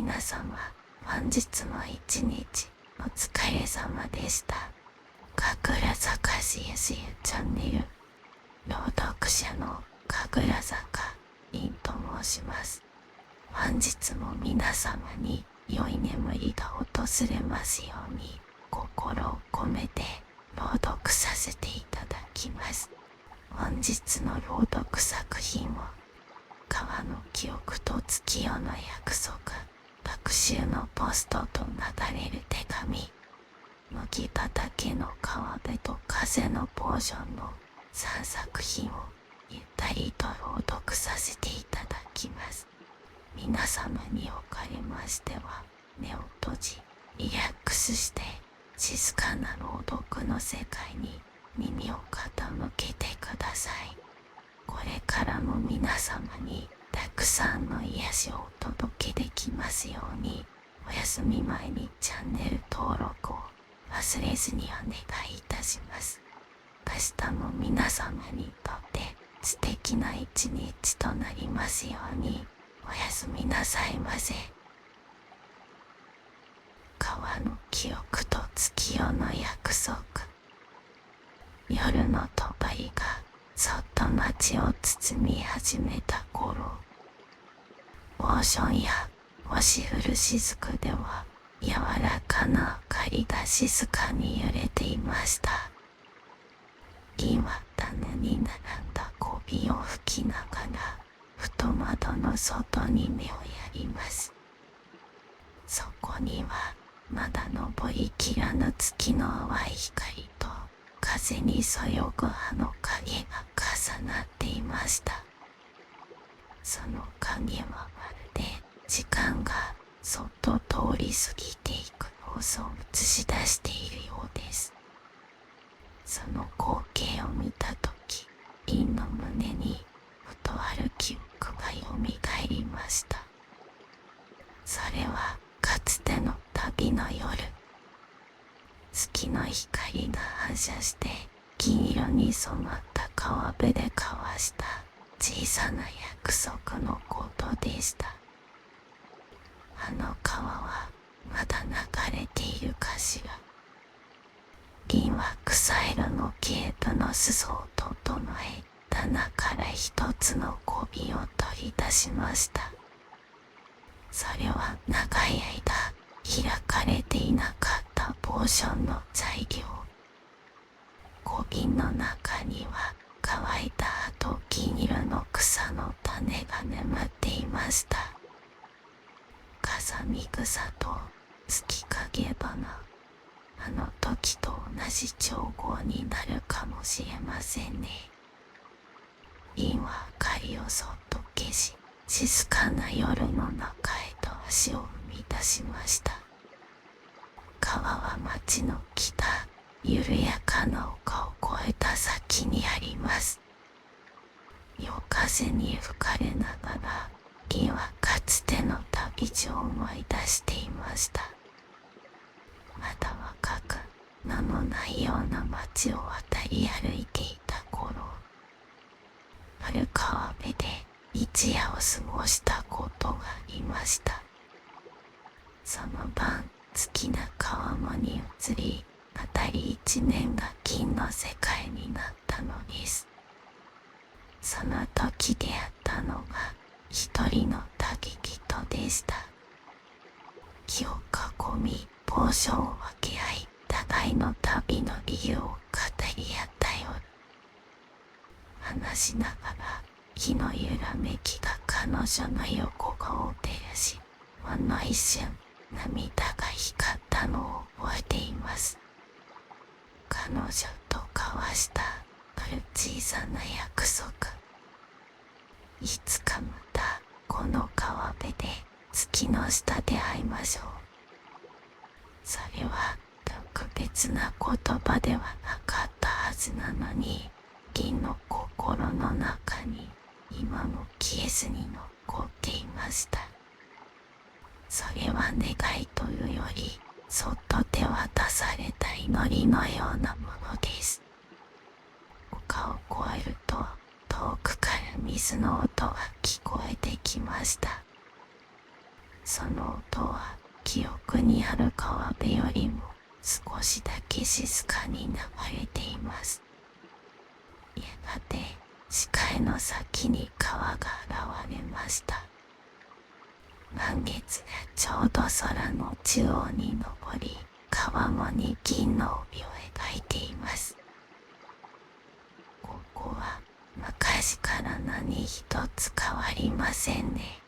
皆様、本日も一日お疲れ様でした。神楽坂 CSU チャンネル朗読者の神楽坂凛と申します。本日も皆様に良い眠りが訪れますように心を込めて朗読させていただきます。本日の朗読作品は川の記憶と月夜の約束、白秋のポストと流れる手紙、麦畑の川辺と風のポーションの3作品をゆったりと朗読させていただきます。皆様におかれましては、目を閉じリラックスして静かな朗読の世界に耳を傾けてください。これからも皆様にたくさんの癒しをお届けできますように、お休み前にチャンネル登録を忘れずにお願いいたします。明日も皆様にとって素敵な一日となりますように。おやすみなさいませ。川の記憶と月夜の約束。夜の帳がそっと街を包み始めた頃、オーションや星降る雫では柔らかな明かりが静かに揺れていました。銀は種に並んだ小火を吹きながらふと窓の外に目をやります。そこにはまだ昇りきらぬ月の淡い光と風にそよぐ葉の影が重なっていました。その影はまるで時間がそっと通り過ぎていく様子を映し出しているようです。その光景を見たとき、銀の胸にふとある記憶がよみがえりました。それはかつての旅の夜、月の光が反射して金色に染まった川辺で交わした小さな約束のことでした。あの川はまだ流れているかしら。銀は草色のゲートの裾を整え、棚から一つの小瓶を取り出しました。それは長い間開かれていなかったポーションの材料。小瓶の中には乾いた葉と銀色の草の種が眠っていました。風見草と月影花、あの時と同じ調合になるかもしれませんね。銀は明かりをそっと消し、静かな夜の中へと足を踏み出しました。川は町の北、緩やかな丘を越えた先にあります。夜風に吹かれながら、銀はかつての旅路を思い出していました。まだ若く、名もないような町を渡り歩いていた頃、ある川辺で一夜を過ごしたことがありました。その晩、月が川面に映り、辺り一面が金の世界になったのです。その時出会ったのが一人の旅人でした。木を囲み、ポーションを分け合い、互いの旅の理由を語り合った夜。話しながら木の揺らめきが彼女の横顔を照らし、ほんの一瞬涙が光ったのを覚えています。彼女と交わしたある小さな約束。いつかまたこの川辺で月の下で会いましょう。それは特別な言葉ではなかったはずなのに、銀の心の中に今も消えずに残っていました。それは願いというより、そっと手渡された祈りのようなものです。丘を越えると遠くから水の音が聞こえてきました。その音は記憶にある川辺よりも少しだけ静かに流れています。やがて視界の先に川が現れました。満月がちょうど空の中央に昇り、川面に銀の帯を描いています。ここは昔から何一つ変わりませんね。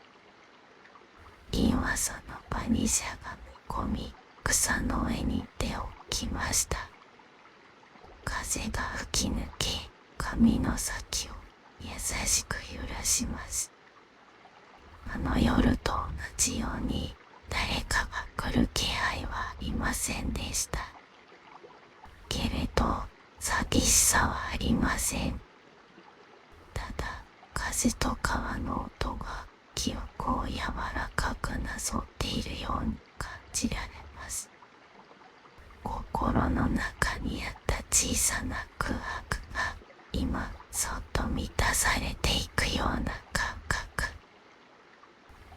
リンはその場にしゃがみ込み、草の上に手を置きました。風が吹き抜け、髪の先を優しく揺らします。あの夜と同じように誰かが来る気配はいませんでした。けれど寂しさはありません。ただ風と川の音が記憶を柔らかくなぞっているように感じられます。心の中にあった小さな空白が今そっと満たされていくような感覚。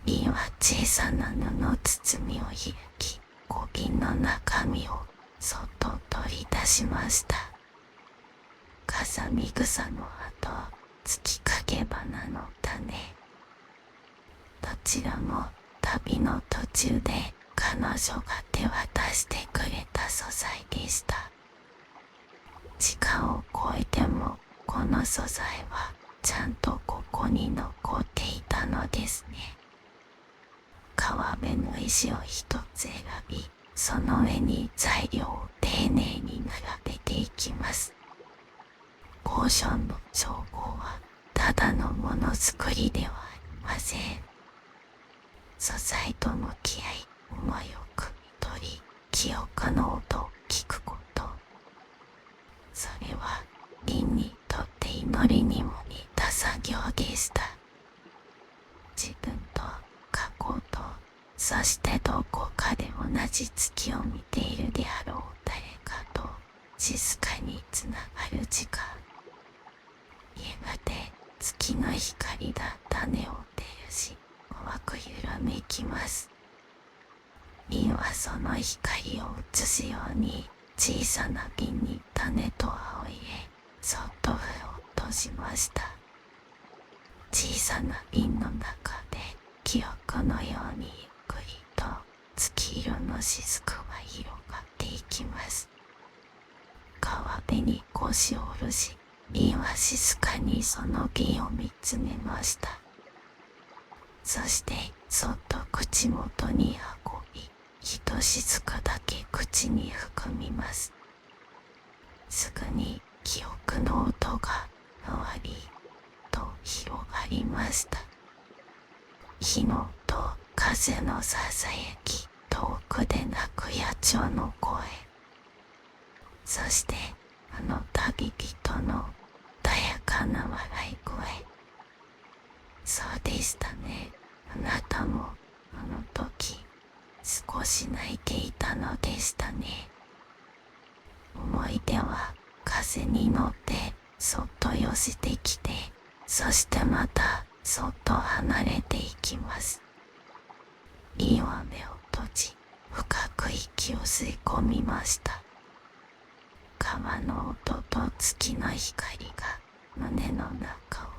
リンは小さな布包みを開き、小瓶の中身をそっと取り出しました。カサミ草の葉と月影花の種、どちらも旅の途中で彼女が手渡してくれた素材でした。時間を超えてもこの素材はちゃんとここに残っていたのですね。川辺の石を一つ選び、その上に材料を丁寧に並べていきます。ポーションの調合はただのものづくりではありません。素材と向き合い、思いを汲み取り、記憶の音を聞くこと。それはリンにとって祈りにも似た作業でした。自分と過去と、そしてどこかで同じ月を見ているであろう誰かと静かにつながる時間。やがて月の光が種を照らし、淡く揺らめきます。リンはその光を映すように小さな瓶に種と葉を入れ、そっと封を閉じました。小さな瓶の中で記憶のようにゆっくりと月色の雫が広がっていきます。川辺に腰を下ろし、リンは静かにその瓶を見つめました。そしてそっと口元に運び、ひとしずくだけ口に含みます。すぐに記憶の音がふわりと広がりました。火の音、風のささやき、遠くで鳴く野鳥の声、そしてあの旅人の穏やかな笑い声。そうでしたね。あなたもあの時少し泣いていたのでしたね。思い出は風に乗ってそっと寄せてきて、そしてまたそっと離れていきます。リンは目を閉じ、深く息を吸い込みました。川の音と月の光が胸の中を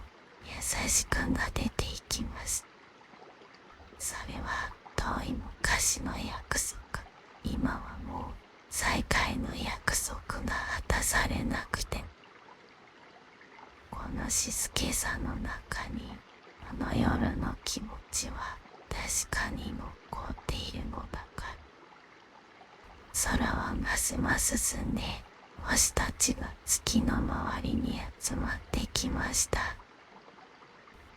優しく撫でていきます。それは遠い昔の約束。今はもう再会の約束が果たされなくて、この静けさの中にあの夜の気持ちは確かに残っているのだから。空はますます澄んで、星たちが月の周りに集まってきました。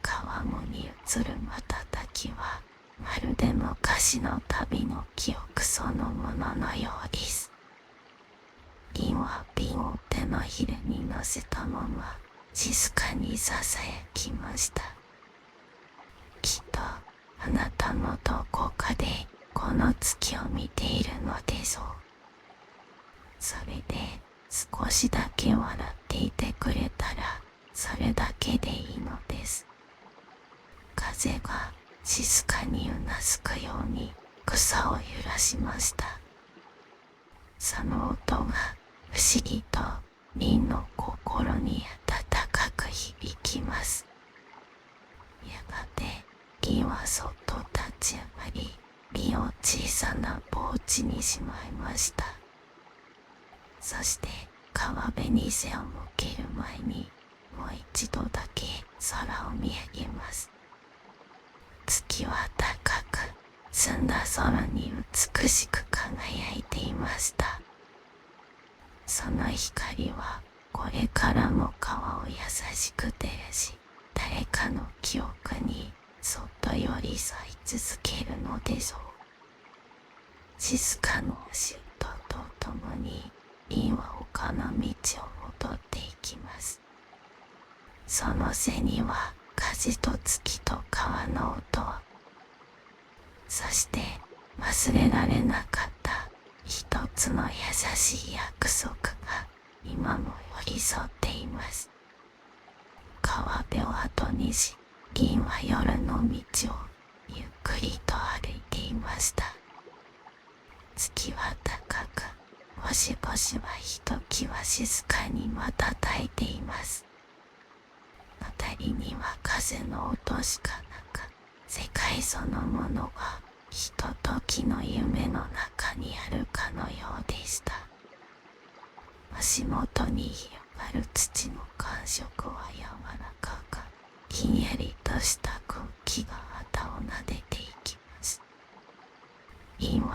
川面に映る瞬きはまるで昔の旅の記憶そのもののようです。リンは瓶を手のひらに乗せたまま静かにささやきました。きっとあなたもどこかでこの月を見ているのでしょう。それで少しだけ笑っていてくれたらそれだけでいいのです。風が静かにうなずくように草を揺らしました。その音が不思議とリンの心に温かく響きます。やがてリンはそっと立ち上がり、リンを小さなポーチにしまいました。そして川辺に背を向ける前にもう一度だけ空を見上げます。月は高く澄んだ空に美しく輝いていました。その光はこれからも川を優しく照らし、誰かの記憶にそっと寄り添い続けるのでしょう。静かな足音とともにリンは丘の道を戻っていきます。その背には風と月と川の音、そして忘れられなかった一つの優しい約束が今も寄り添っています。川辺を後にし、銀は夜の道をゆっくりと歩いていました。月は高く、星々はひときわ静かに瞬いています。辺りには風の音しかなく、世界そのものがひとときの夢の中にあるかのようでした。足元に広がる土の感触は柔らかく、ひんやりとした空気が肌を撫でていきます。リンは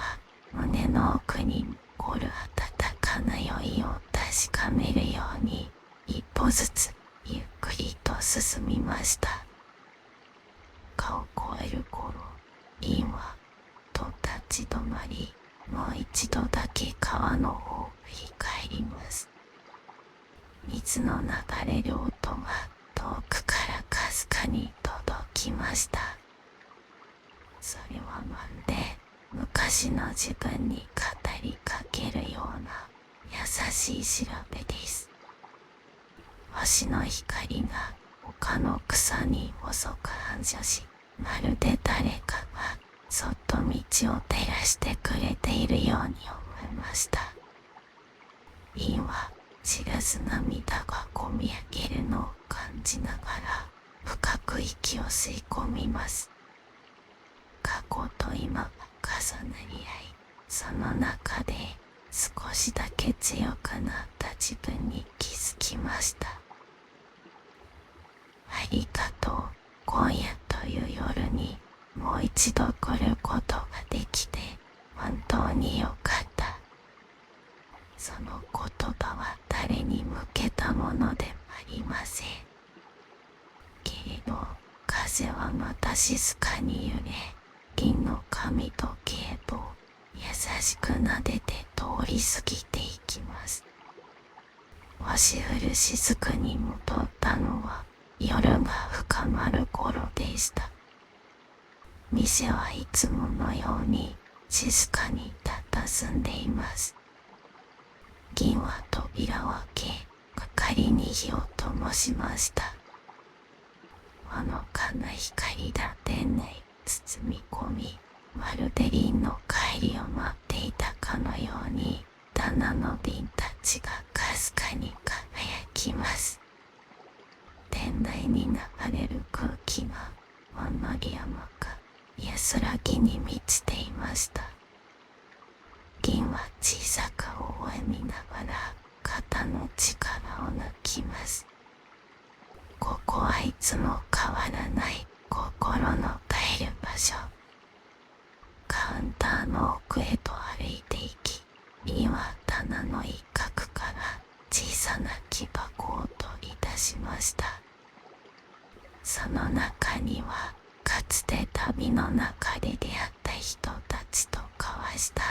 胸の奥に残る温かな酔いを確かめるように一歩ずつゆっくりと進みました。川を越える頃、リンはと立ち止まり、もう一度だけ川の方を振り返ります。水の流れる音が遠くからかすかに届きました。それはまるで昔の自分に語りかけるような優しい調べです。星の光が丘の草に細く反射し、まるで誰かがそっと道を照らしてくれているように思いました。リンは知らず涙がこみ上げるのを感じながら深く息を吸い込みます。過去と今が重なり合い、その中で少しだけ強くなった自分に気づきました。ありがとう、今夜という夜にもう一度来ることができて本当によかった。その言葉は誰に向けたものでもありません。けれど風はまた静かに揺れ、銀の髪と毛と優しく撫でて通り過ぎていきます。星降る雫に戻ったのは夜が深まる頃でした。店はいつものように静かに佇んでいます。銀は扉を開け、明かりに火を灯しました。ほのかな光が店内包み込み、まるでリンの帰りを待っていたかのように、棚の瓶たちがかすかに輝きます。店内に流れる空気がほんのり甘く、安らぎに満ちていました。銀は小さく微笑みながら肩の力を抜きます。ここはいつも変わらない心の帰る場所。カウンターの奥へと歩いていき、リンは棚の一角から小さな木箱を取り出しました。その中にはかつて旅の中で出会った人たちと交わした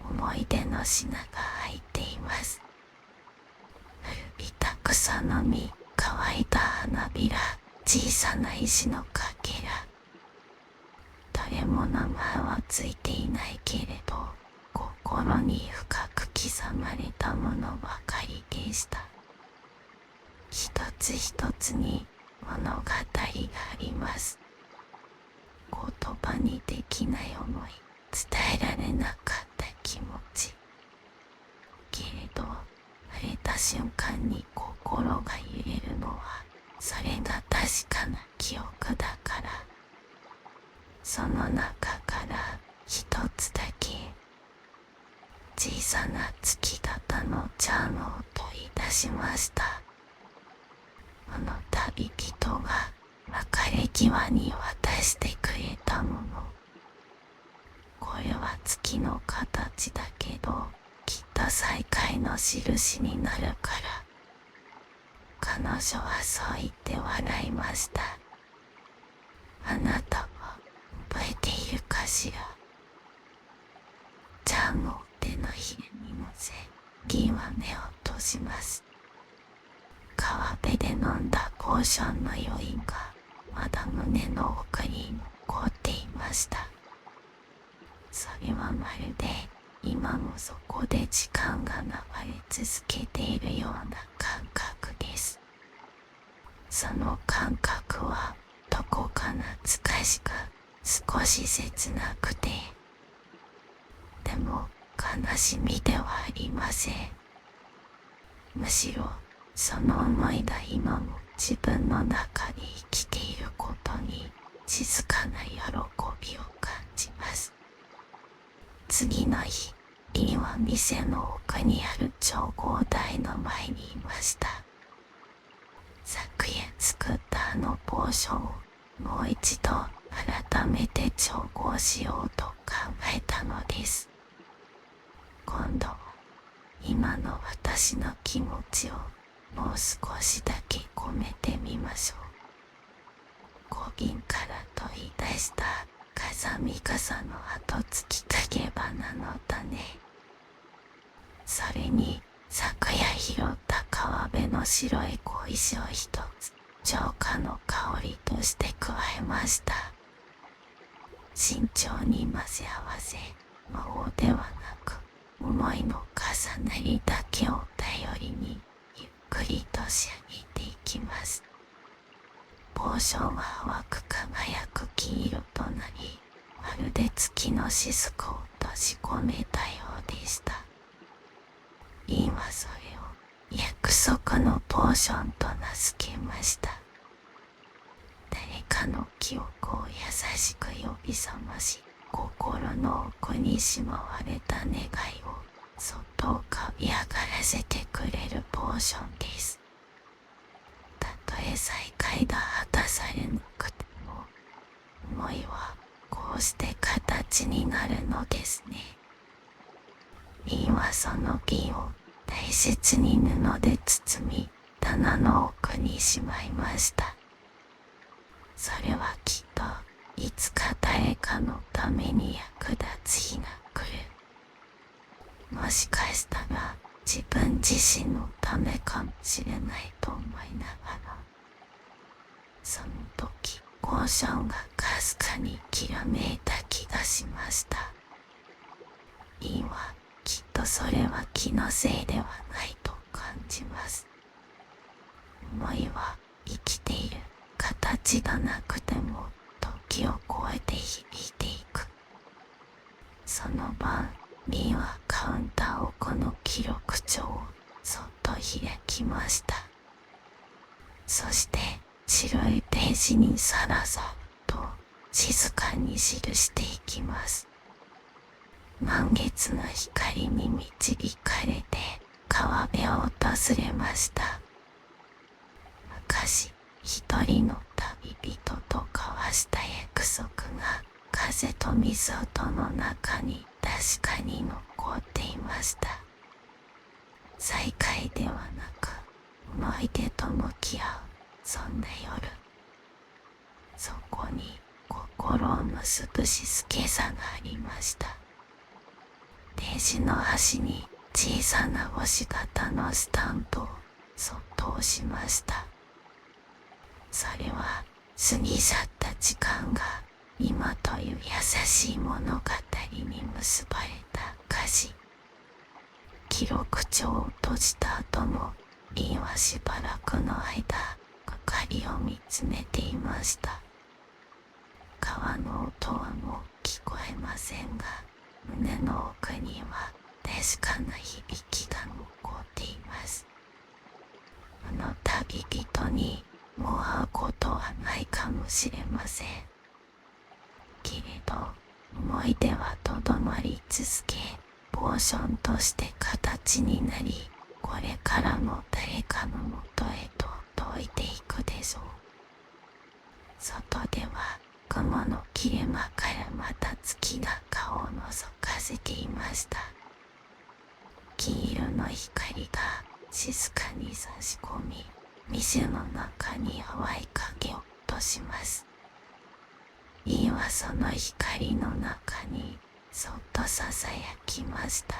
思い出の品が入っています。古びた草の実、乾いた花びら、小さな石のかけら。どれも名前はついていないけれど、心に深く刻まれたものばかりでした。一つ一つに物語があります。言葉にできない思い、伝えられなかった気持ち。けれど、触れた瞬間に心が揺れるのは、それが確かな記憶だから。その中から一つだけ、小さな月型のチャームを取り出しました。あの旅人が別れ際に渡してくれたもの。これは月の形だけど、きっと再会の印になるから。彼女はそう言って笑いました。あなたは覚えているかしら。チャームを手のひらに乗せ、銀は目を閉じます。川辺で飲んだポーションの余韻がまだ胸の奥に残っていました。それはまるで今もそこで時間が流れ続けているような感覚です。その感覚はどこか懐かしく、少し切なくて、でも悲しみではありません。むしろその思いが今も自分の中で生きていることに静かな喜びを感じます。次の日、リンは店の奥にある調合台の前にいました。昨夜作ったあのポーションをもう一度改めて調合しようと考えたのです。今度は今の私の気持ちをもう少しだけ込めてみましょう。小瓶から取り出した風見傘の後つきかけ花の種、それに昨夜拾った川辺の白い小石を一つ浄化の香りとして加えました。慎重に混ぜ合わせ、魔法ではなく思いの重なりだけを頼りにゆっくりと仕上げていきます。ポーションは淡く輝く黄色となり、まるで月の雫を閉じ込めたようでした。リンはそれを約束のポーションと名付けました。誰かの記憶を優しく呼び覚まし、心の奥にしまわれた願いをそっと浮かび上がらせてくれるポーションです。たとえ再会が果たされなくても、思いはこうして形になるのですね。リンはその瓶を大切に布で包み、棚の奥にしまいました。それはきっといつか誰かのために役立つ日が来る。もしかしたら自分自身のためかもしれないと思いながら、その時ポーションがかすかにきらめいた気がしました。リンはきっとそれは気のせいではないと感じます。思いは生きている、形がなくても時を超えて響いていく。その晩、リンはカウンター奥の記録帳をそっと開きました。そして白いページにさらさらと静かに記していきます。満月の光に導かれて川辺を訪れました。昔一人の旅人と交わした約束が風と水音の中に確かに残っていました。再会ではなく思い出と向き合うそんな夜、そこに心を結ぶ静けさがありました。ページの端に小さな星型のスタンプをそっと押しました。それは過ぎ去った時間が今という優しい物語に結ばれた証。記録帳を閉じた後もリンはしばらくの間明かりを見つめていました。川の音はもう聞こえませんが、胸の奥には確かな響きが残っています。あの旅人にもう会うことはないかもしれません。けれど思い出はとどまり続け、ポーションとして形になり、これからも誰かのもとへと届いていくでしょう。外では雲の切れ間からまた月が顔を覗かせていました。金色の光が静かに差し込み、店の中に淡い影を落とします。イーはその光の中にそっとささやきました。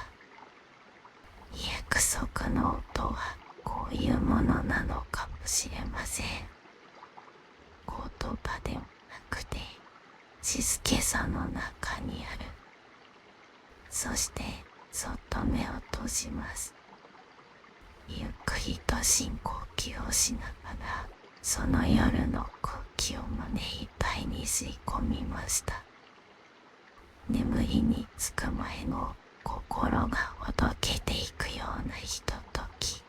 約束の音はこういうものなのかもしれません。言葉でもなくて静けさの中にある。そしてそっと目を閉じます。ゆっくりと深呼吸をしながらその夜の空気を胸いっぱいに吸い込みました。眠りにつく前の心がほどけていくようなひととき、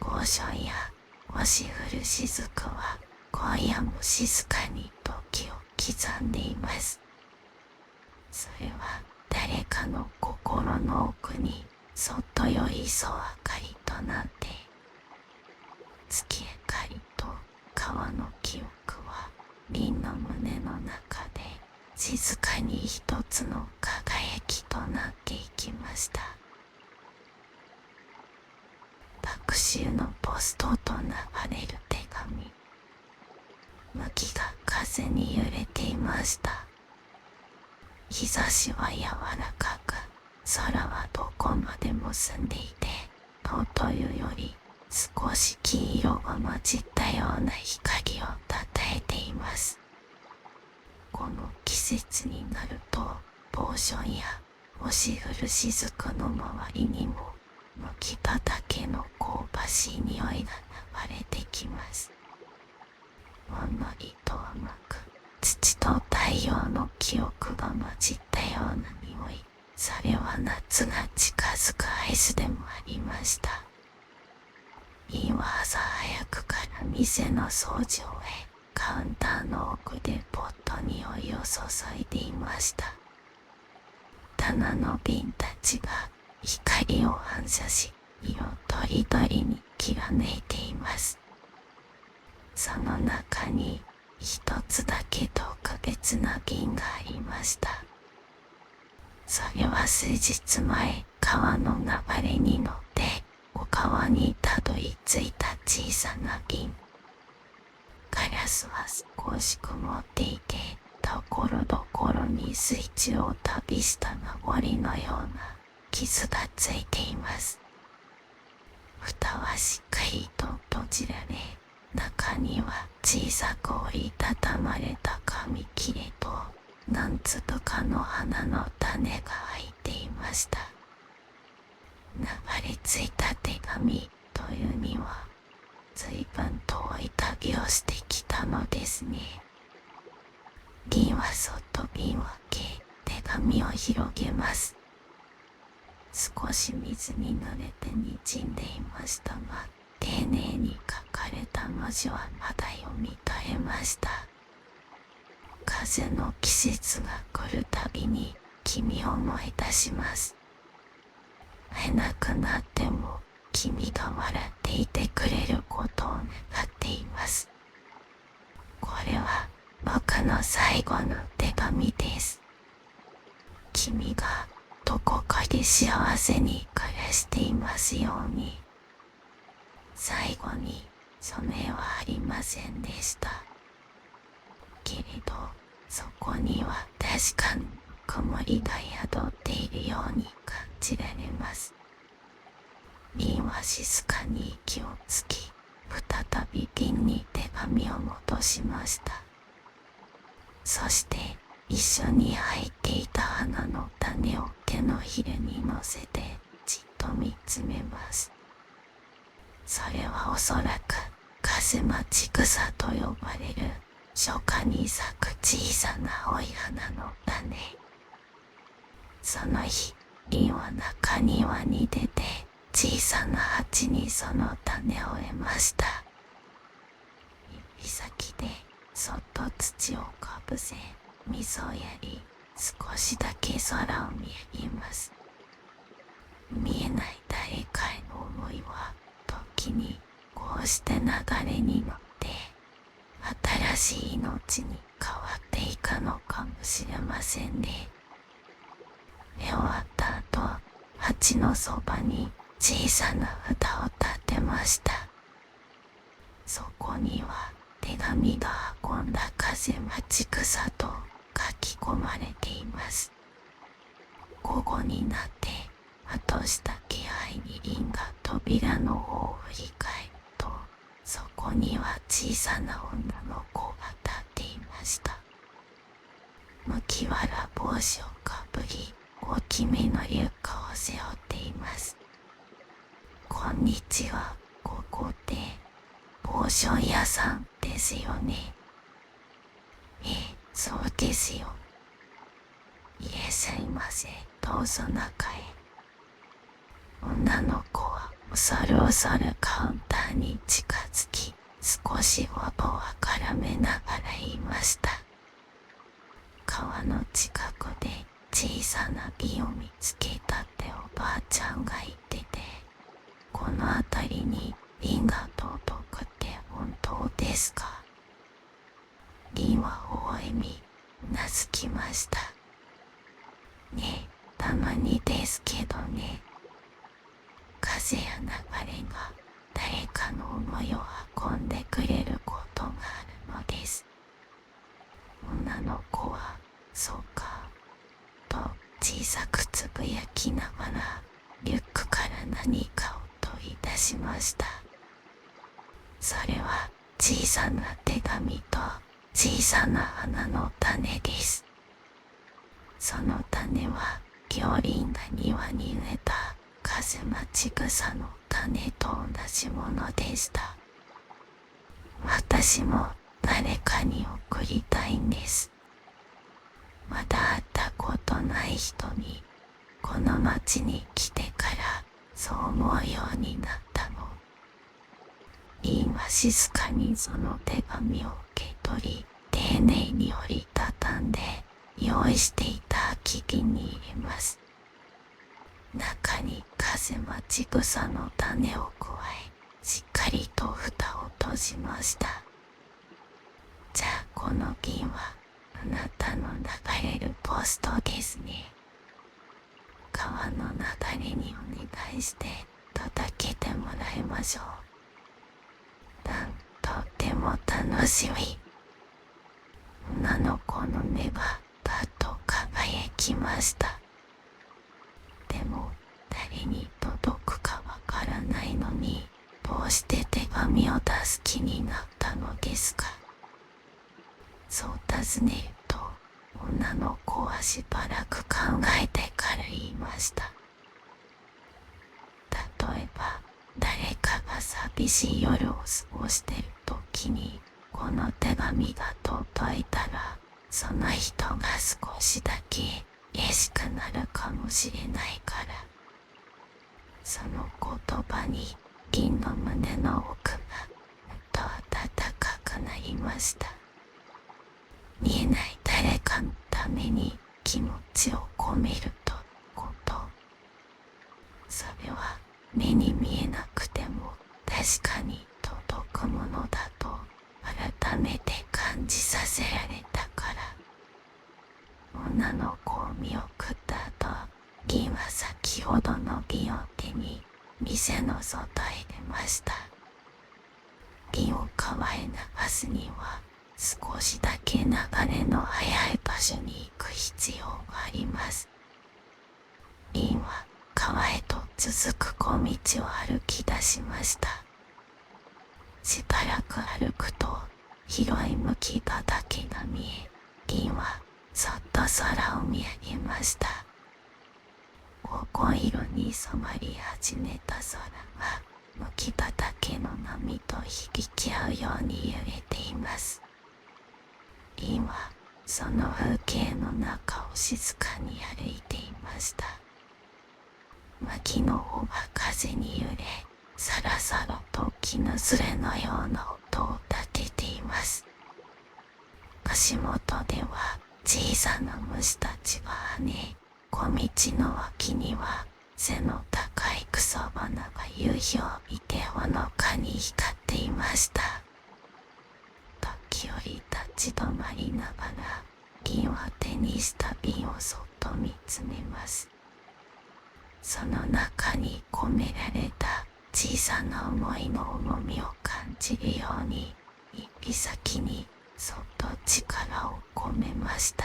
ゴーションや押し降る雫は今夜も静かに時を刻んでいます。それは誰かの心の奥にそっと寄り添う明かりとなって、月明かりと川の記憶はリンの胸の中で静かに一つの輝きとなっていきました。白州のポストと流れる手紙、向きが風に揺れていました。日差しは柔らかく、空はどこまでも澄んでいて、塔というより少し黄色が混じったような光をたたえています。この季節になると、ポーションや押し降る雫の周りにも麦畑の香ばしい匂いが流れてきます。ほんのりと甘く、土と太陽の記憶が混じったような匂い。それは夏が近づく合図でもありました。イーは朝早くから店の掃除を終え、カウンターの奥でポットにお湯を注いでいました。棚の瓶たちが光を反射し、色とりどりにきらめいています。その中に一つだけ特別な瓶がありました。それは数日前、川の流れに乗って小川にたどり着いた小さな瓶。ガラスは少し曇っていて、ところどころに水中を旅した名残のような傷がついています。蓋はしっかりと閉じられ、中には小さく折りたたまれた紙切れと何粒かの花の種が入っていました。流れ着いた手紙というには随分遠い旅をしてきたのですね。銀はそっと瓶を開け、手紙を広げます。少し水に濡れて滲んでいましたが、丁寧に書かれた文字はまだ読み取れました。風の季節が来るたびに君を思い出します。会えなくなっても君が笑っていてくれることを願っています。これは僕の最後の手紙です。君がどこかで幸せに暮らしていますように。最後に署名はありませんでした。けれどそこには確かに曇りが宿っているように感じられます。リンは静かに息をつき、再び瓶に手紙を戻しました。そして一緒に入っていた花の種を手のひらに乗せてじっと見つめます。それはおそらく風待ち草と呼ばれる初夏に咲く小さな青い花の種。その日、リンは中庭に出て小さな鉢にその種を得ました。指先でそっと土をかぶせ、水をやり、少しだけ空を見上げます。見えない誰かへの思いは、時にこうして流れに乗って、新しい命に変わっていくのかもしれませんね。終わった後、鉢のそばに小さな札を立てました。そこには手紙が運んだ風待ち草と書き込まれています。午後になってふとした気配にリンが扉の方を振り返ると、そこには小さな女の子が立っていました。麦わら帽子をかぶり、大きめのリュックを背負っています。こんにちは、ここってポーション屋さんですよね。そうですよ。いえ、すいません、どうぞ中へ。女の子は恐る恐るカウンターに近づき、少し頬を絡めながら言いました。川の近くで小さな木を見つけたっておばあちゃんが言ってて、この辺りにリンが届くって本当ですか？リンは微笑み、うなずきました。ねえ、たまにですけどね。風や流れが誰かの思いを運んでくれることがあるのです。女の子は、そうか、と小さくつぶやきながらリュックから何かを取り出しました。それは小さな手紙と小さな花の種です。その種は行輪が庭に植えた風待ち草の種と同じものでした。私も誰かに送りたいんです。まだ会ったことない人に、この町に来てからそう思うようになったの。リンは静かにその手紙を受け取り、丁寧に折りたたんで用意していた空き瓶に入れます。中に風待ち草の種を加え、しっかりと蓋を閉じました。じゃあこの瓶はあなたの流れるポストですね。川の流れにお願いして届けてもらいましょう。とっても楽しみ。女の子の目がパッと輝きました。でも誰に届くかわからないのに、どうして手紙を出す気になったのですか？そう尋ねると、女の子はしばらく考えてから言いました。例えば、誰かが寂しい夜を過ごしてる時に、この手紙が届いたら、その人が少しだけ嬉しくなるかもしれないから。その言葉に銀の胸の奥がふっと温かくなりました。見えない誰かのために気持ちを込めるとこと。それは目に見えなくても確かに届くものだと改めて感じさせられたから。女の子を見送った後、銀は先ほどの瓶を手に店の外へ出ました。銀を川へ流すには少しだけ流れの速い場所に行く必要があります。銀は川へと続く小道を歩き出しました。しばらく歩くと広い麦畑が見え、銀はそっと空を見上げました。黄金色に染まり始めた空が麦畑の波と響き合うように揺れています。銀はその風景の中を静かに歩いていました。薪の尾が風に揺れ、さらさらと絹ずれのような音を立てています。足元では小さな虫たちが跳ね、小道の脇には背の高い草花が夕日を見てほのかに光っていました。時折立ち止まりながら、銀は手にした瓶をそっと見つめます。その中に込められた小さな思いの重みを感じるように、指先にそっと力を込めました。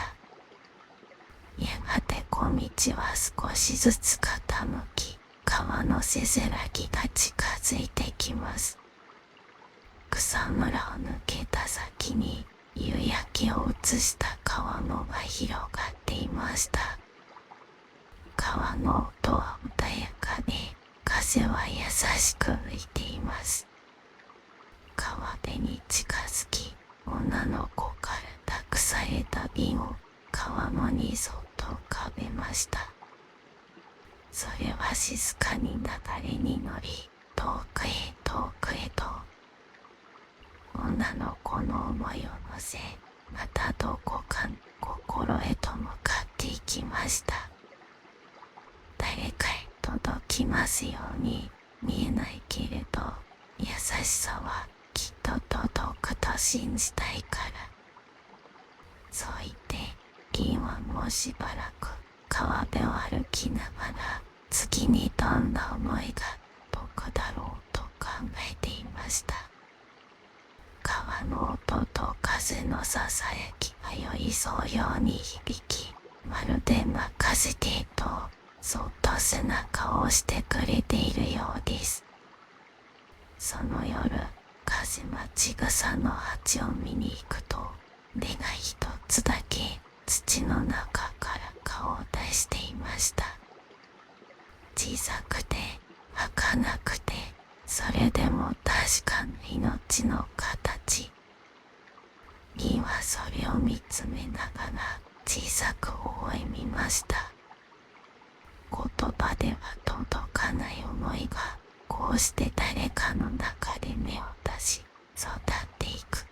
やがて小道は少しずつ傾き、川のせせらぎが近づいてきます。草むらを抜けた先に夕焼けを映した川面が広がっていました。川の音は穏やかで、風は優しく吹いています。川辺に近づき、女の子から託された瓶を川面にそっと浮かべました。それは静かに流れに乗り、遠くへ遠くへと。女の子の思いを乗せ、またどこか心へと向かっていきました。誰かへ届きますように見えないけれど、優しさはきっと届くと信じたいから。そう言って銀はもうしばらく川辺を歩きながら、次にどんな思いがどこだろうと考えていました。川の音と風のささやきが寄り添うように響き、まるで任せてとそっと背中を押してくれているようです。その夜、風待ち草の鉢を見に行くと、根が一つだけ土の中から顔を出していました。小さくて儚くて、それでも確かな命の形。銀はそれを見つめながら小さく微笑みました。言葉では届かない思いが、こうして誰かの中で芽を出し育っていく。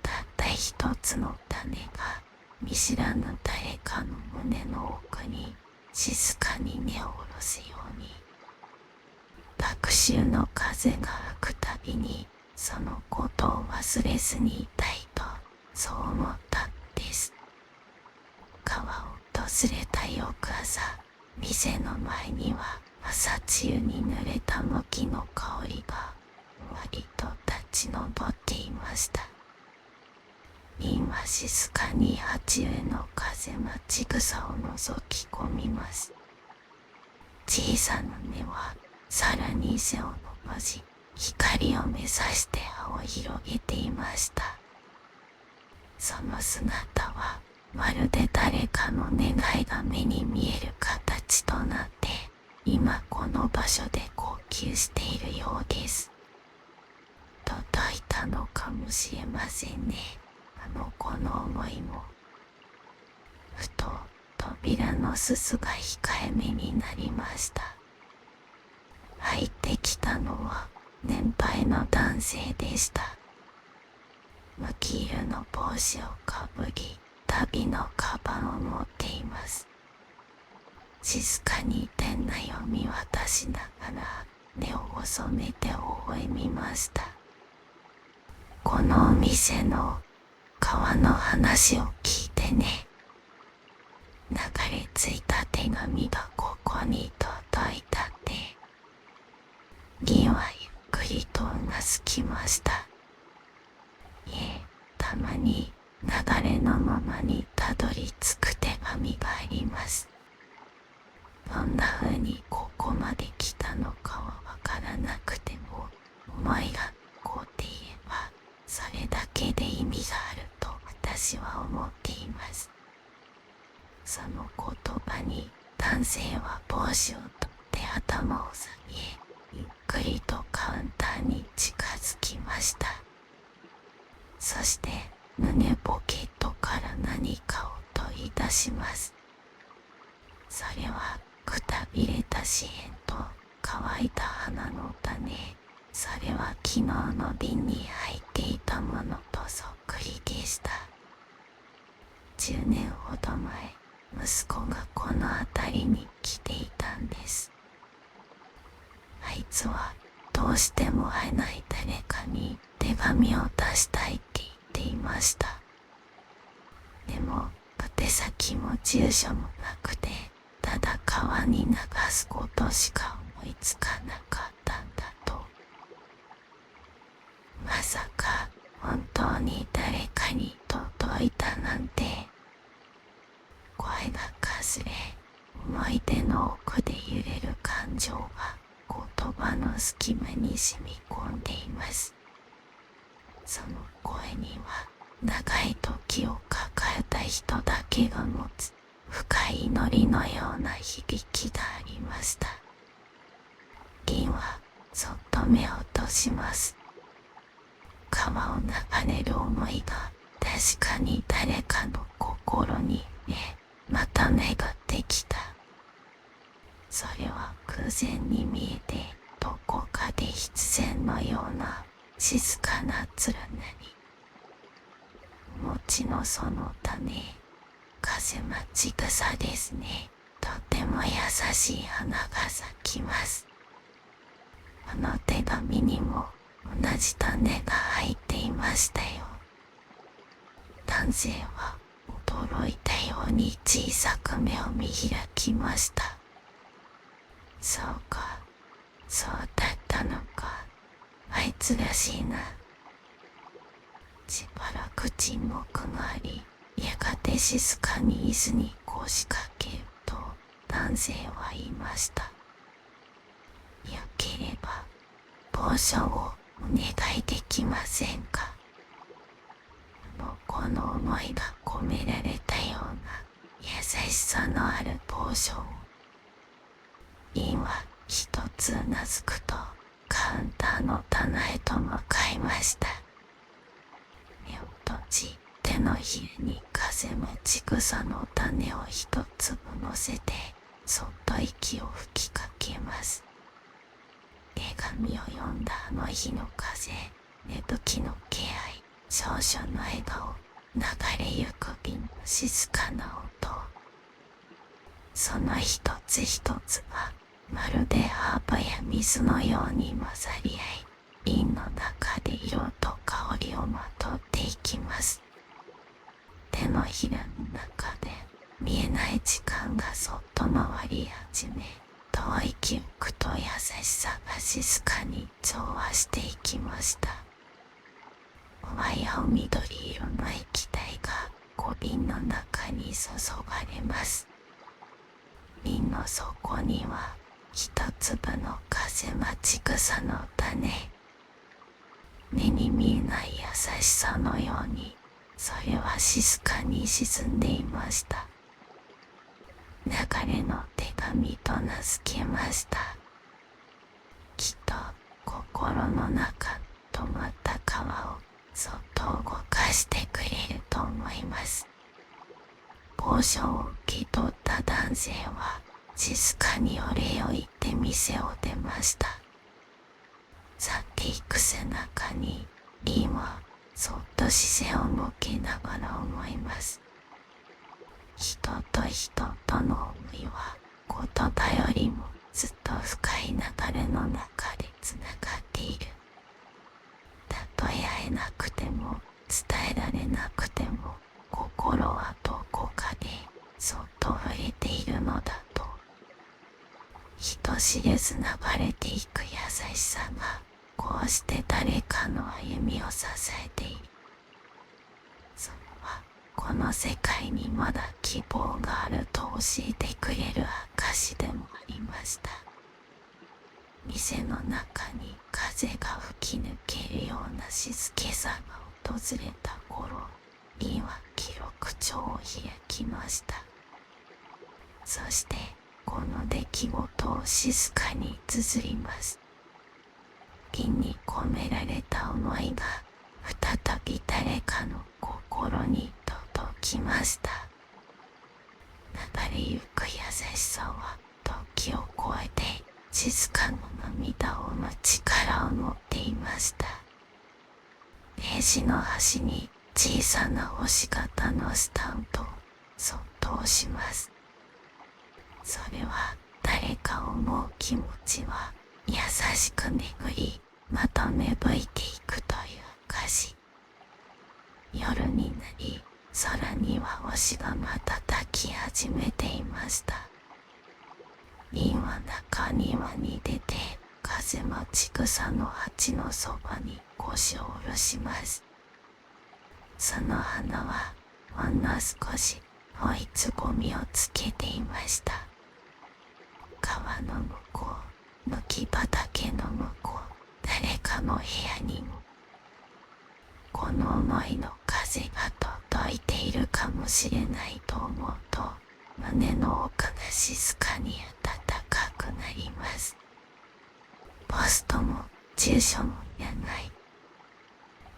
たった一つの種が見知らぬ誰かの胸の奥に静かに根を下ろすように。学習の風が吹くたびに、そのことを忘れずにいたいと、そう思ったんです。川を訪れた翌朝、店の前には朝露に濡れた麦の香りがふわりと立ち上っていました。銀は静かに鉢植えの風待ち草を覗き込みます。小さな根はさらに背を伸ばし、光を目指して葉を広げていました。その姿はまるで誰かの願いが目に見える形となって、今この場所で呼吸しているようです。届いたのかもしれませんね、あの子の思いも。ふと扉のすすが控えめになりました。入ってきたのは年配の男性でした。麦色の帽子をかぶり、旅のカバンを持っています。静かに店内を見渡しながら目を細めて微笑みました。このお店の川の話を聞いてね。流れ着いた手紙がここに届いたって。銀はゆっくりとうなずきました。たまに流れのままにたどり着く手紙があります。どんな風にここまで来たのかはわからなくても、思いがこうって言えばそれだけで意味があると私は思っています。その言葉に男性は帽子を取って頭を下げ、ゆっくりとカウンターに近づきました。そして胸ポケットから何かを取り出します。それはくたびれた紙片と乾いた花の種。それは昨日の瓶に入っていたものとそっくりでした。10年ほど前、息子がこの辺りに来ていたんです。あいつはどうしても会えない誰かに手紙を出したいって言っていました。でも宛先も住所もなくて、ただ川に流すことしか思いつかなかったんだと。まさか本当に誰かに届いたなんて。声がかすれ、思い出の奥で揺れる感情が言葉の隙間に染み込んでいます。その声には長い時を抱えた人だけが持つ深い祈りのような響きがありました。銀はそっと目を閉じます。川を流れる思いが確かに誰かの心にまた願ってきた。それは偶然に見えて、どこかで必然のような静かな連なり。餅のその種、風待ち草ですね。とても優しい花が咲きます。あの手紙にも同じ種が入っていましたよ。男性は驚いたように小さく目を見開きました。そうか、そうだったのか。あいつらしいな。しばらく沈黙があり、やがて静かに椅子に腰掛けると男性は言いました。よければポーションをお願いできませんか。この思いが込められたような優しさのあるポーションを。インは一つうなずくとカウンターの棚へと向かいました。目を閉じ、手のひらに風待ち草の種を一粒乗せてそっと息を吹きかけます。手紙を読んだあの日の風、寝時の気配、少々の笑顔、流れゆく瓶の静かな音。その一つ一つはまるでハーブや水のように混ざり合い、瓶の中で色と香りをまとっていきます。手のひらの中で見えない時間がそっと回り始め、遠い記憶と優しさが静かに調和していきました。淡い青緑色の液体が小瓶の中に注がれます。瓶の底には一粒の風待ち草の種。目に見えない優しさのように、それは静かに沈んでいました。流れの手紙と名付けました。きっと心の中止まった川をそっと動かしてくれると思います。ポーションを受け取った男性は静かにお礼を言って店を出ました。去っていく背中にリンはそっと視線を向けながら思います。人と人との思いは言葉よりもずっと深い流れの中でつながっている。たとえ会えなくても伝えられなくても、心はどこかでそっと触れているのだと。人知れず流れていく優しさが、こうして誰かの歩みを支えている。それはこの世界にまだ希望があると教えてくれる証でもありました。店の中に風が吹き抜けるような静けさが訪れた頃、リンは記録帳を開きました。そしてこの出来事を静かに綴ります。瓶に込められた思いが再び誰かの心に届きました。流れゆく優しさは時を超えて静かな涙を生む力を持っていました。ページの端に小さな星型のスタンプをそっと押します。それは誰かを思う気持ちは優しく巡り、また芽吹いていくという証。夜になり、空には星が瞬き始めていました。リンは中庭に出て、風待ち草の鉢のそばに腰を下ろします。その花はほんの少し追いつごみをつけていました。川の向こう、麦畑の向こう、誰かの部屋にもこの思いの風が届いているかもしれないと思うと、胸の奥が静かに暖かくなります。ポストも住所もいらない。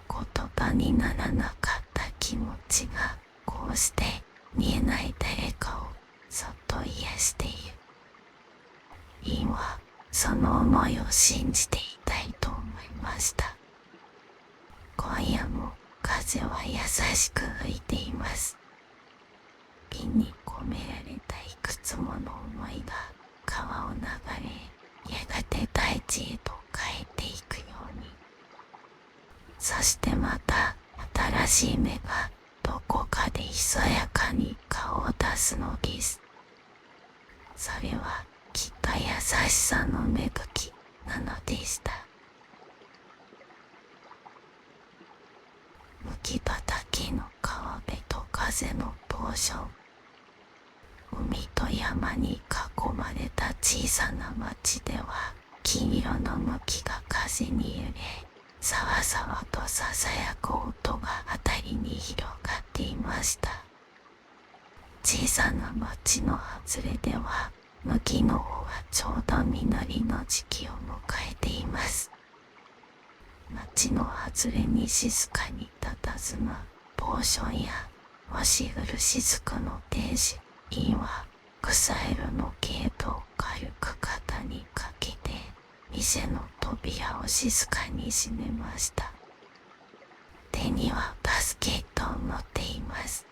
言葉にならなかった気持ちがこうして見えない誰かをそっと癒している。リンはその思いを信じていたいと思いました。今夜も風は優しく吹いています。瓶に込められたいくつもの思いが川を流れ、やがて大地へと帰っていくように。そしてまた新しい芽がどこかでひそやかに顔を出すのです。それはきっと優しさの芽吹きなのでした。麦畑の川辺と風の闘争。海と山に囲まれた小さな町では、金色の麦が風に揺れ、さわさわとささやく音が辺りに広がっていました。小さな町の外れでは、麦の穂はちょうど実りの時期を迎えています。町の外れに静かに佇むポーションや星降る雫の亭主、リンは草色のゲートを軽く肩にかけて、店の扉を静かに閉めました。手にはバスケットを持っています。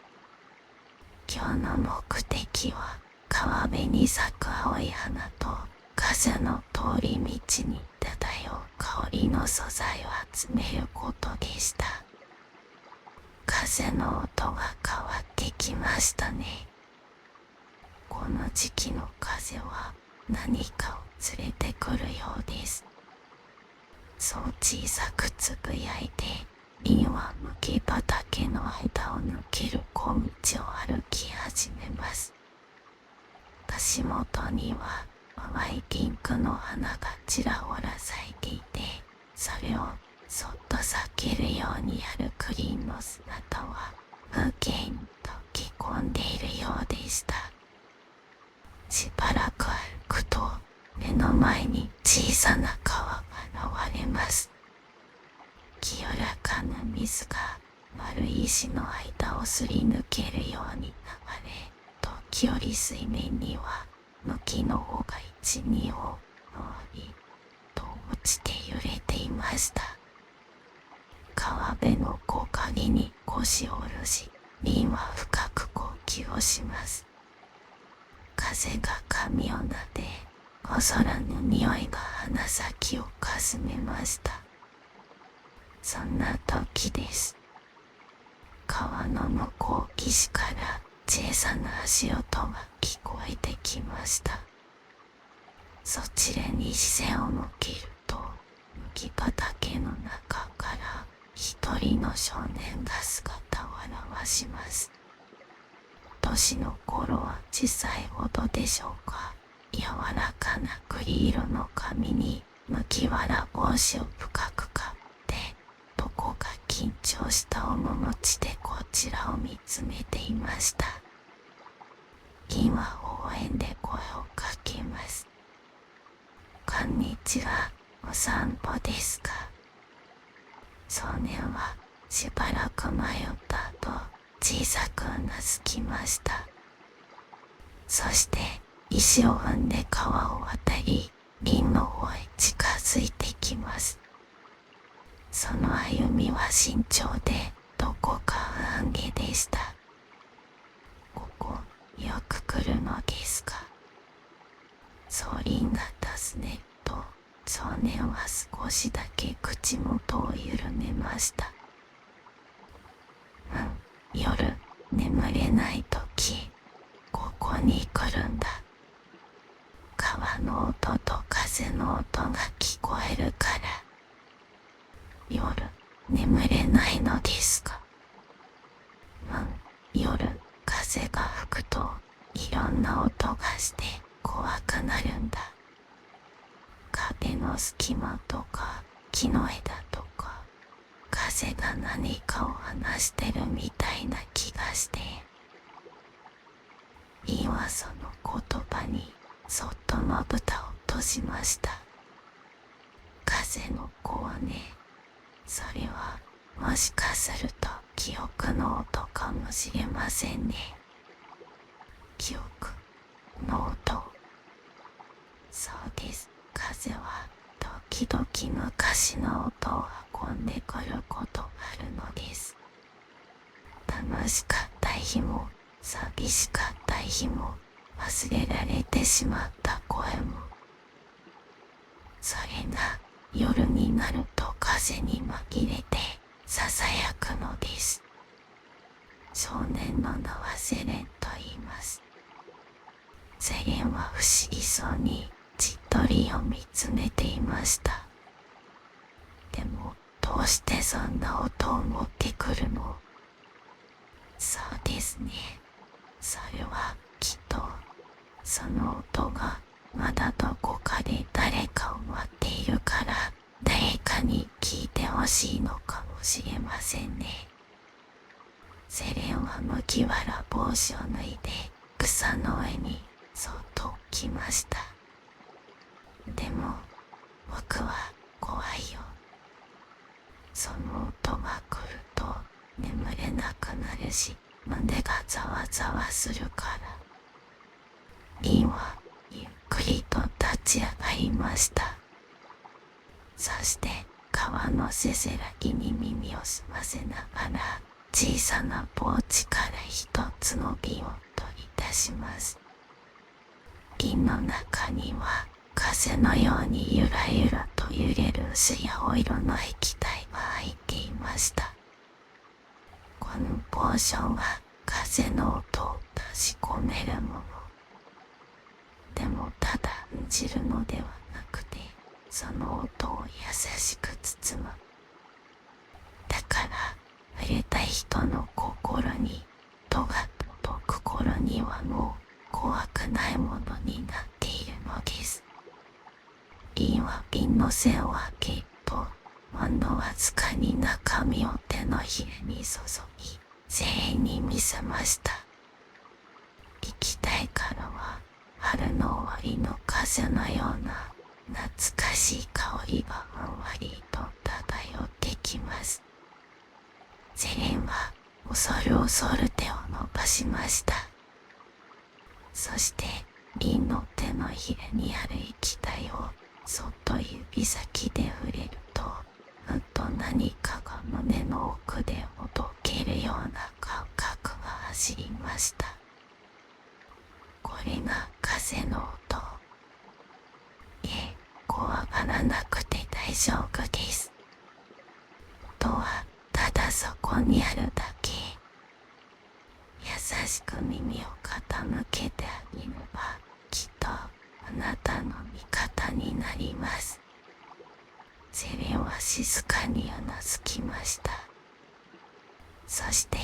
今日の目的は川辺に咲く青い花と風の通り道に漂う香りの素材を集めることでした。風の音が変わってきましたね。この時期の風は何かを連れてくるようです。そう小さくつぶやいて、リンは麦畑の間を抜ける小道を歩き始めます。足元には淡いピンクの花がちらほら咲いていて、それをそっと避けるように歩くリンの姿は風景に溶け込んでいるようでした。しばらく歩くと目の前に小さな川が現れます。清らかな水が丸い石の間をすり抜けるように流れ、時折水面には麦の穂が一二をのりと落ちて揺れていました。川辺の木陰に腰を下ろし、リンは深く呼吸をします。風が髪を撫で、お空の匂いが鼻先をかすめました。そんな時です。川の向こう岸から小さな足音が聞こえてきました。そちらに視線を向けると、麦畑の中から一人の少年が姿を現します。年の頃は小さいほどでしょうか。柔らかな栗色の髪に麦わら帽子を深くかぶって、どこか緊張した面持ちでこちらを見つめていました。リンは応援で声をかけます。こんにちは、お散歩ですか。少年はしばらく迷った後、小さくうなずきました。そして石を踏んで川を渡り、林の方へ近づいてきます。その歩みは慎重で、どこか不安げでした。ここ、よく来るのですか？総林が尋ねると、少年は少しだけ口元を緩めました。夜、眠れないとき、ここに来るんだ。川の音と風の音が聞こえるから。夜、眠れないのですか？夜、風が吹くといろんな音がして怖くなるんだ。壁の隙間とか木の枝とか、風が何かを話してるみたいな気がして。リンはその言葉にそっとまぶたを閉じました。風の子はね、それはもしかすると記憶の音かもしれませんね。記憶の音。そうです。風は時々昔の音を運んでくることあるのです。楽しかった日も寂しかった日も忘れられてしまった声も、それが夜になると風に紛れてささやくのです。少年の名はセレンと言います。セレンは不思議そうにじっとリを見つめていました。でもどうしてそんな音を持ってくるの？そうですね。それはきっとその音がまだどこかで誰かを待っているから、誰かに聞いてほしいのかもしれませんね。セレンは麦わら帽子を脱いで草の上にそっと置きました。でも僕は怖いよ。その音が来ると眠れなくなるし、胸がざわざわするから。リンはゆっくりと立ち上がりました。そして川のせせらぎに耳を澄ませながら、小さなポーチから一つの瓶を取り出します。瓶の中には風のようにゆらゆらと揺れる薄い青色の液体が入っていました。このポーションは風の音を閉じ込めるもの。でもただんじるのではなくて、その音を優しく包む。だから触れた人の心に、戸が届く頃にはもう怖くないものになっているのです。リンは瓶の栓を開けると、ほんのわずかに中身を手のひらに注ぎ、全員に見せました。液体からは春の終わりの風のような懐かしい香りがふんわりと漂ってきます。セレンは恐る恐る手を伸ばしました。そしてリンの手のひらにある液体をそっと指先で触れると、ふっと何かが胸の奥でほどけるような感覚が走りました。これが風の音。怖がらなくて大丈夫です。音はただそこにあるだけ。優しく耳を傾けてあげれば、きっとあなたの味方になります。セレンは静かにうなずきました。そして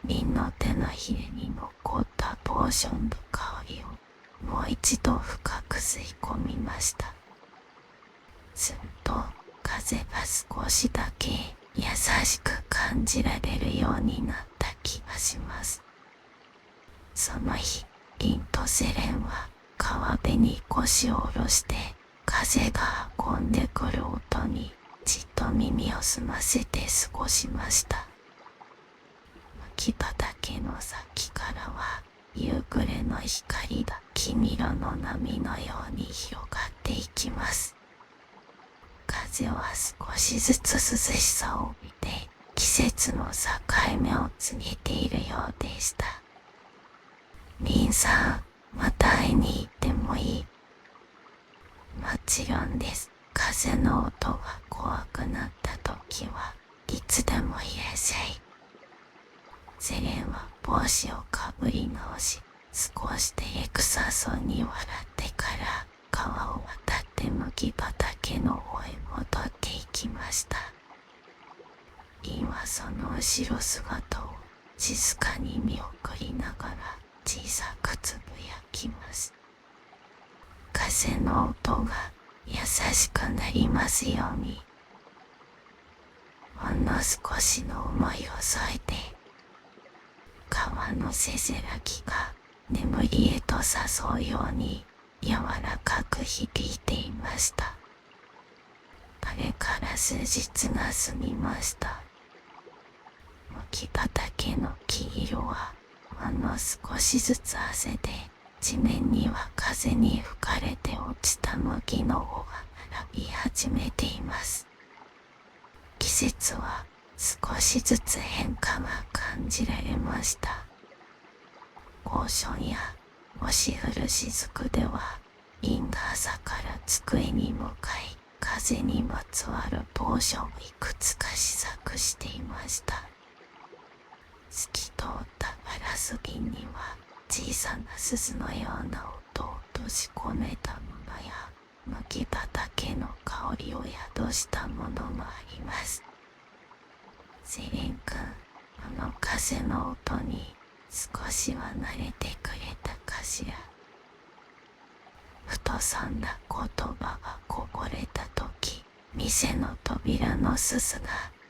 リンの手のひらに残ったポーションの香りをもう一度深く吸い込みました。すると風が少しだけ優しく感じられるようになった気がします。その日、リンとセレンは川辺に腰を下ろして、風が運んでくる音にじっと耳を澄ませて過ごしました。き畑の先からは夕暮れの光が黄色の波のように広がっていきます。風は少しずつ涼しさを帯びて季節の境目を告げているようでした。リンさん、また会いに行ってもいい？もちろんです。風の音が怖くなった時はいつでもいらっしゃい。セレンは帽子をかぶり直し、少し照れくさそうに笑ってから川を渡って麦畑の方へ戻っていきました。リンはその後ろ姿を静かに見送りながら小さくつぶやきます。風の音が優しくなりますように。ほんの少しの思いを添えて、川のせせらぎが眠りへと誘うように柔らかく響いていました。あれから数日が過ぎました。麦畑の黄色はほんの少しずつ汗で地面には風に吹かれて落ちた麦の穂が並び始めています。季節は少しずつ変化が感じられました。ゴーションや押し降る雫ではリンが朝から机に向かい風にまつわるポーションをいくつか試作していました。透き通ったガラス瓶には小さな鈴のような音を閉じ込めたものや麦畑の香りを宿したものもあります。セレン君、あの風の音に少しは慣れてくれたかしら。ふとそんな言葉がこぼれたとき、店の扉の鈴が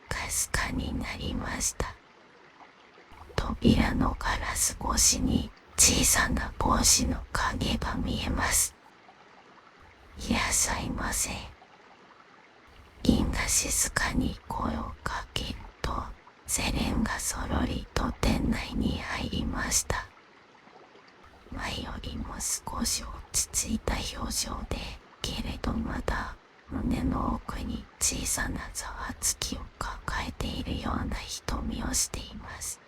かすかになりました。扉のガラス越しに小さな帽子の影が見えます。いらっしゃいませ。リンが静かに声をかけると、セレンがそろりと店内に入りました。前よりも少し落ち着いた表情で、けれどまだ胸の奥に小さなざわつきを抱えているような瞳をしています。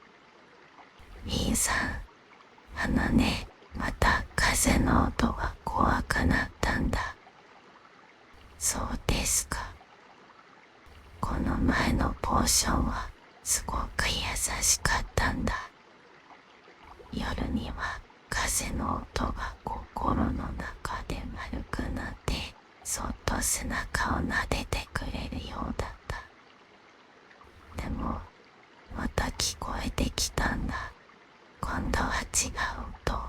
リンさん、また風の音が怖くなったんだ。そうですか。この前のポーションはすごく優しかったんだ。夜には風の音が心の中で丸くなってそっと背中を撫でてくれるようだった。でもまた聞こえてきたんだ。今度は違う音。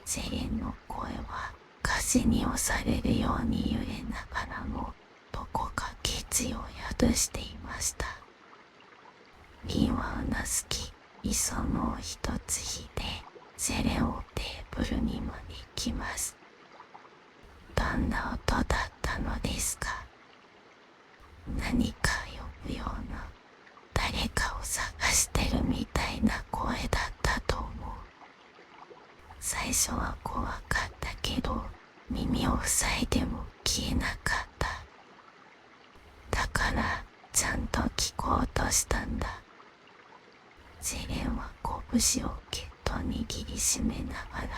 セレンの声は風に押されるように揺れながらもどこか決意を宿していました。リンはうなずき、磯野を一つ引いてセレンをテーブルに招きます。どんな音だったのですか？何か呼ぶような、誰かを探してるみたいな声だったと思う。最初は怖かったけど、耳を塞いでも消えなかった。だからちゃんと聞こうとしたんだ。セレンは拳をぎゅっと握りしめながら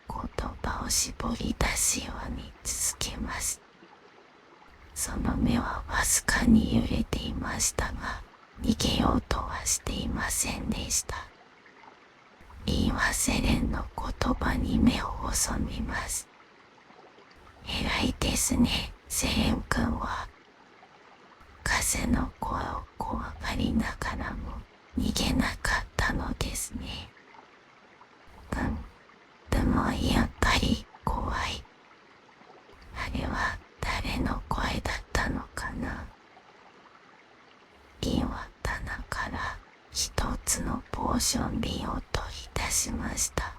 言葉を絞り出すように続けます。その目はわずかに揺れていましたが、逃げようとはしていませんでした。リンはセレンの言葉に目を細めます。偉いですね、セレン君は。風の声を怖がりながらも逃げなかったのですね。でもやっぱり怖い。あれは誰の声だったのかな。リンは棚から一つのポーション瓶を取り出しました。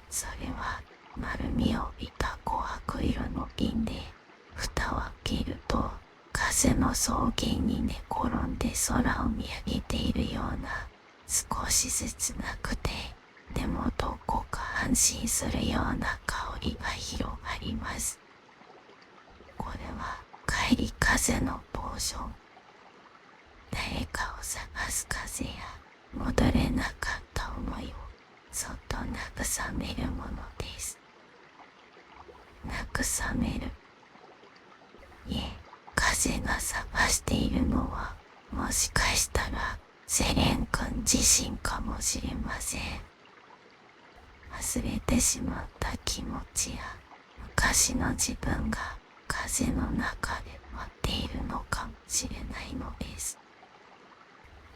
それは丸みを帯びた琥珀色の瓶で、蓋を開けると風風の草原に寝転んで空を見上げているような、少しずつなくて、でもどこか安心するような香りが広がります。これは帰り風のポーション。誰かを探す風や戻れなかった思いをそっと慰めるものです。慰める。いえ、風が探しているのはもしかしたらセレン君自身かもしれません。忘れてしまった気持ちや昔の自分が風の中で待っているのかもしれないのです。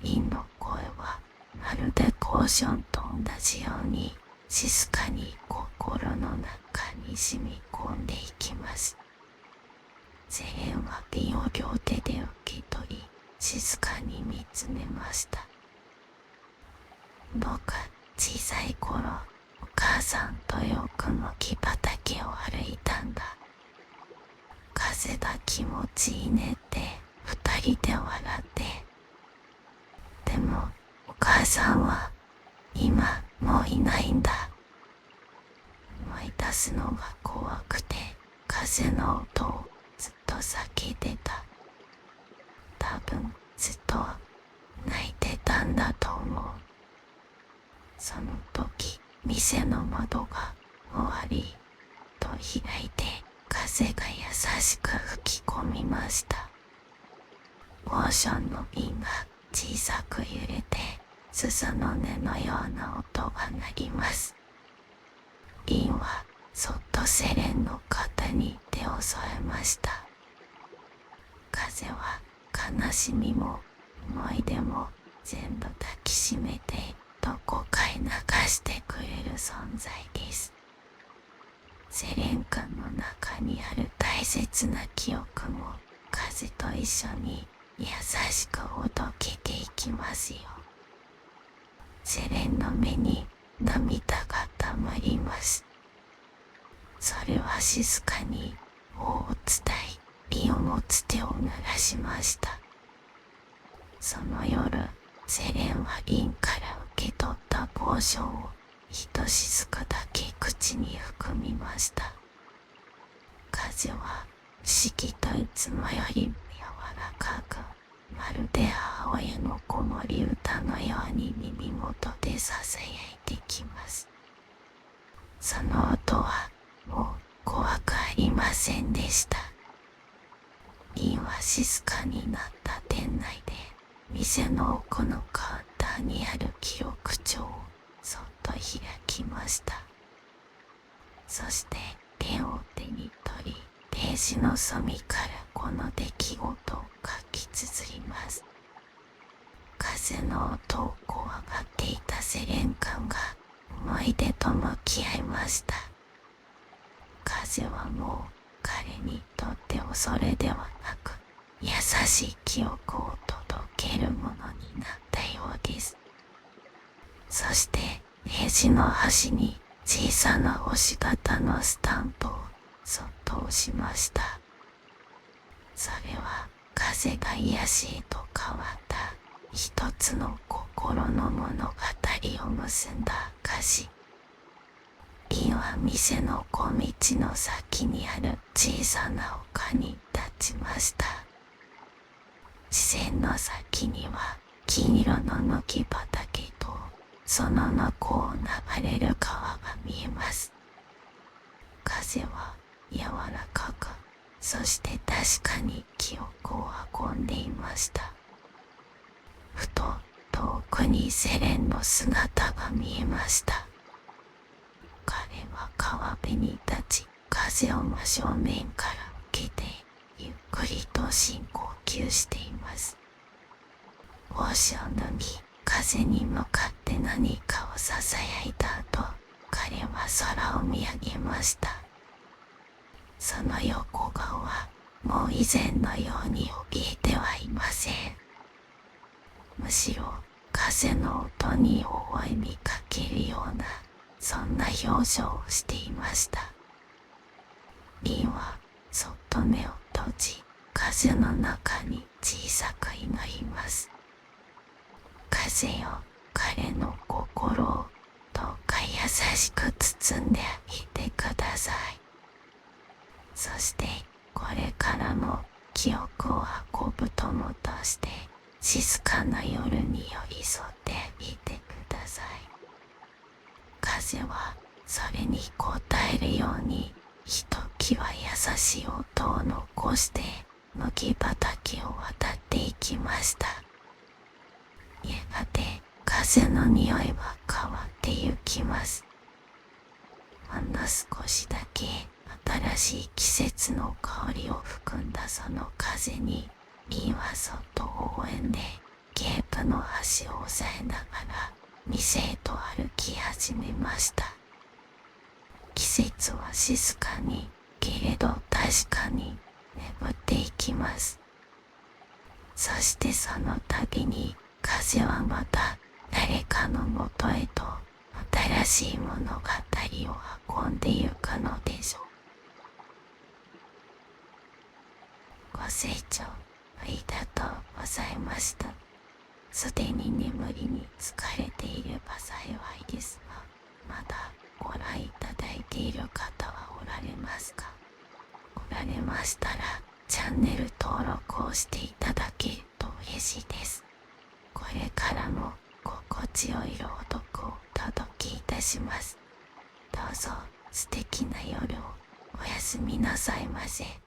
インの声はまるでコーションと同じように静かに心の中に染み込んでいきます。セレンは瓶を両手で受け取り、静かに見つめました。僕は小さい頃、お母さんとよく麦畑を歩いたんだ。風が気持ちいいねって二人で笑って。でもお母さんは今もういないんだ。思い出すのが怖くて風の音をずっと避けてた。多分ずっと泣いてたんだと思う。その時店の窓が終わりと開いて風が優しく吹き込みました。ポーションの瓶が小さく揺れて鈴の音のような音が鳴ります。瓶はそっとセレンの肩に手を添えました。風は悲しみも思い出も全部抱きしめてどこかへ流してくれる存在です。セレン君の中にある大切な記憶も風と一緒に優しくほどけていきますよ。セレンの目に涙がたまります。それは静かに尾を伝い、瓶を持つ手を濡らしました。その夜、セレンは瓶から受け取ったポーションをひとしずくだけ口に含みました。風は不思議といつもよりも柔らかく、まるで母親の子守歌のように耳元でささやいてきます。その音はもう怖くありませんでした。瓶は静かになった店内で店の奥のカウンターにある記録帳をそっと開きました。そしてペンを手に取り、ページの隅からこの出来事を書き綴ります。風の音を怖がっていたセレン君が思い出と向き合いました。風はもう彼にとって恐れではなく、優しい記憶を届けるものになったようです。そしてページの端に小さな星型のスタンプをそっと押しました。それは風が癒しへと変わった一つの心の物語を結んだ歌詞。瓶は店の小道の先にある小さな丘に立ちました。視線の先には金色の麦畑とその向こうを流れる川が見えます。風は柔らかく、そして確かに記憶を運んでいました。ふと遠くにセレンの姿が見えました。彼は川辺に立ち、風を真正面から受けてゆっくりと深呼吸しています。帽子を脱ぎ、風に向かって何かをささやいた後、彼は空を見上げました。その横顔はもう以前のように怯えてはいません。むしろ風の音に微笑みかけるような、そんな表情をしていました。瓶はそっと目を閉じ、風の中に小さく祈ります。風よ、彼の心をどうか優しく包んであげてください。そしてこれからも記憶を運ぶ友として静かな夜に寄り添ってあげてください。風はそれに応えるようにひときわ優しい音を残して麦畑を渡っていきました。やがて風の匂いは変わってゆきます。ほんの少しだけ新しい季節の香りを含んだその風にリンはそっと応援でゲープの端を押さえながら店へと歩き始めました。季節は静かにけれど確かに眠っていきます。そしてその度に風はまた誰かのもとへと新しい物語を運んでゆくのでしょう。ご清聴ありがとうございました。すでに眠りに疲れていれば幸いですが、まだご覧いただいている方はおられますか？おられましたらチャンネル登録をしていただけると嬉しいです。これからも心地よい朗読をお届けいたします。どうぞ素敵な夜をおやすみなさいませ。